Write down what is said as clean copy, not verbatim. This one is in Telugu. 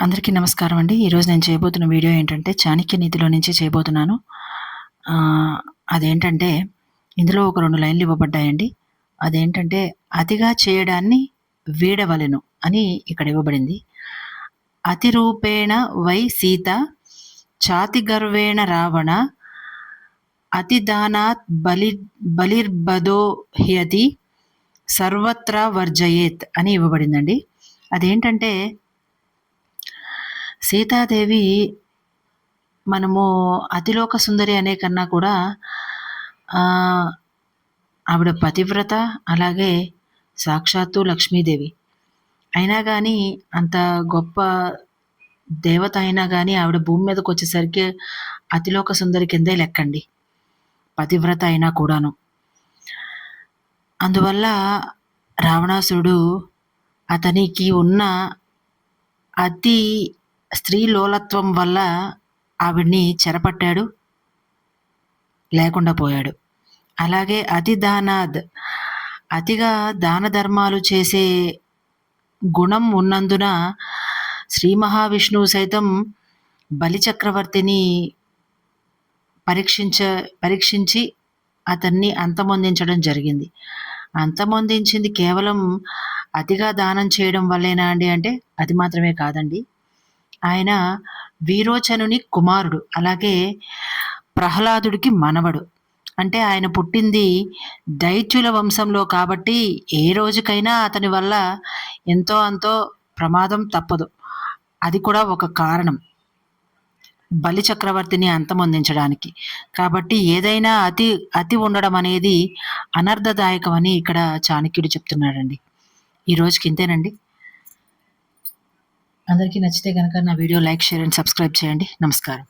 అందరికీ నమస్కారం అండి. ఈరోజు నేను చేయబోతున్న వీడియో ఏంటంటే చాణక్య నీతిలో నుంచి చేయబోతున్నాను. అదేంటంటే ఇందులో ఒక 2 లైన్‌లు ఇవ్వబడ్డాయండి. అదేంటంటే అతిగా చేయడాన్ని వీడవలెను అని ఇక్కడ ఇవ్వబడింది. అతిరూపేణ వై సీత చాతిగర్వేణ రావణ అతిదానాత్ బలిర్బదో హ్యతి సర్వత్రా వర్జయేత్ అని ఇవ్వబడిందండి. అదేంటంటే సీతాదేవి మనము అతిలోక సుందరి అనే కన్నా కూడా ఆవిడ పతివ్రత, అలాగే సాక్షాత్తు లక్ష్మీదేవి. అయినా కానీ అంత గొప్ప దేవత అయినా కానీ ఆవిడ భూమి మీదకి వచ్చేసరికి అతిలోక సుందరి కిందే లెక్కండి, పతివ్రత అయినా కూడాను. అందువల్ల రావణాసురుడు అతనికి ఉన్న అతి స్త్రీ లోలత్వం వల్ల ఆవిడ్ని చెరపట్టాడు, లేకుండా పోయాడు. అలాగే అతిగా దాన ధర్మాలు చేసే గుణం ఉన్నందున శ్రీ మహావిష్ణువు సైతం బలిచక్రవర్తిని పరీక్షించి అతన్ని అంతమొందించడం జరిగింది. అంతమొందించింది కేవలం అతిగా దానం చేయడం వల్లేనా అండి అంటే అది మాత్రమే కాదండి. ఆయన వీరోచనుని కుమారుడు, అలాగే ప్రహ్లాదుడికి మనవడు. అంటే ఆయన పుట్టింది దైత్యుల వంశంలో కాబట్టి ఏ రోజుకైనా అతని వల్ల ఎంతో అంతో ప్రమాదం తప్పదు. అది కూడా ఒక కారణం బలి చక్రవర్తిని అంతమొందించడానికి. కాబట్టి ఏదైనా అతి ఉండడం అనేది అనర్థదాయకం అని ఇక్కడ చాణక్యుడు చెప్తున్నాడండి. ఈ రోజుకి ఇంతేనండి. అందరికీ నచ్చితే కనుక నా video like, share and subscribe చేయండి. నమస్కారం.